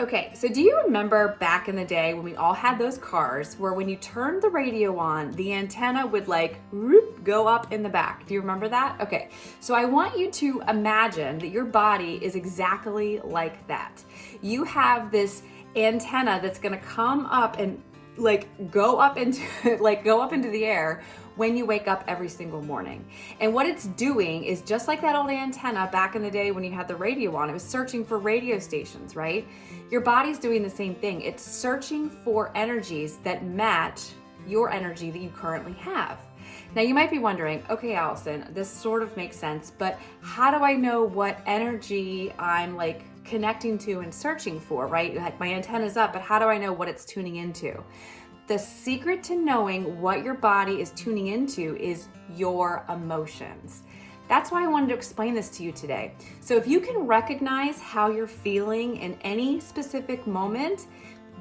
Okay, so do you remember back in the day when we all had those cars where when you turned the radio on, the antenna would like whoop, go up in the back? Do you remember that? Okay, so I want you to imagine that your body is exactly like that. You have this antenna that's gonna come up and go up into the air when you wake up every single morning. And what it's doing is just like that old antenna back in the day when you had the radio on, it was searching for radio stations, right? Your body's doing the same thing. It's searching for energies that match your energy that you currently have. Now you might be wondering, okay, Allison, this sort of makes sense, but how do I know what energy I'm connecting to and searching for, right? Like my antenna's up, but how do I know what it's tuning into? The secret to knowing what your body is tuning into is your emotions. That's why I wanted to explain this to you today. So if you can recognize how you're feeling in any specific moment,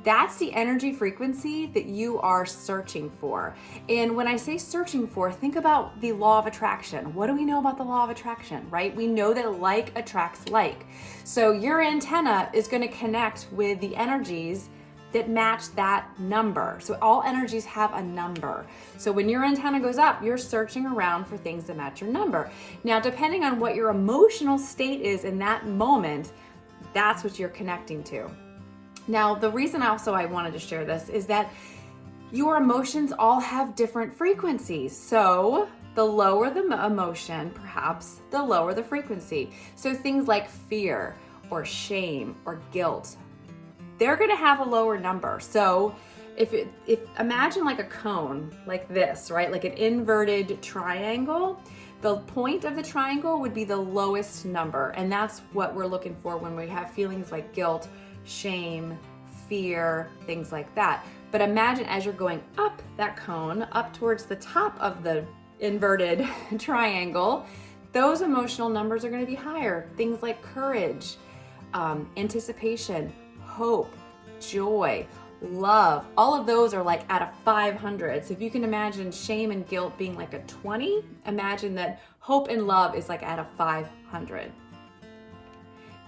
that's the energy frequency that you are searching for. And when I say searching for, think about the law of attraction. What do we know about the law of attraction, right? We know that like attracts like. So your antenna is going to connect with the energies that match that number. So all energies have a number. So when your antenna goes up, you're searching around for things that match your number. Now, depending on what your emotional state is in that moment, that's what you're connecting to. Now, the reason also I wanted to share this is that your emotions all have different frequencies. So the lower the emotion, perhaps, the lower the frequency. So things like fear or shame or guilt, they're gonna have a lower number. So if imagine like a cone like this, right? Like an inverted triangle, the point of the triangle would be the lowest number. And that's what we're looking for when we have feelings like guilt, shame, fear, things like that. But imagine as you're going up that cone, up towards the top of the inverted triangle, those emotional numbers are gonna be higher. Things like courage, anticipation, hope, joy, love, all of those are like at a 500. So if you can imagine shame and guilt being like a 20, imagine that hope and love is like at a 500.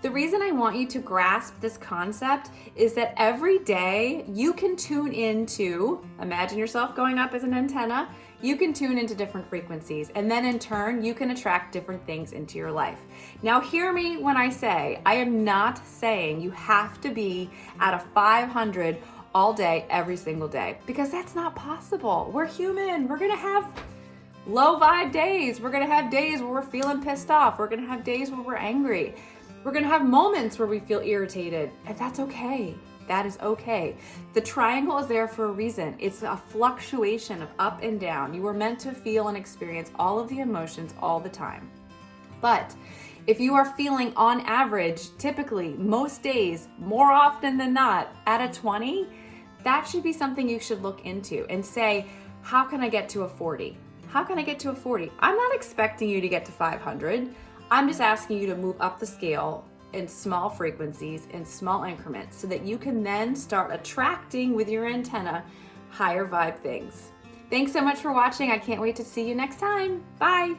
The reason I want you to grasp this concept is that every day you can tune into, imagine yourself going up as an antenna, you can tune into different frequencies, and then in turn, you can attract different things into your life. Now hear me when I say, I am not saying you have to be at a 500 all day, every single day, because that's not possible. We're human. We're gonna have low vibe days. We're gonna have days where we're feeling pissed off. We're gonna have days where we're angry. We're gonna have moments where we feel irritated, and that's okay. That is okay. The triangle is there for a reason. It's a fluctuation of up and down. You were meant to feel and experience all of the emotions all the time. But if you are feeling on average, typically, most days, more often than not, at a 20, that should be something you should look into and say, how can I get to a 40? How can I get to a 40? I'm not expecting you to get to 500. I'm just asking you to move up the scale in small frequencies, in small increments, so that you can then start attracting with your antenna higher vibe things. Thanks so much for watching. I can't wait to see you next time. Bye.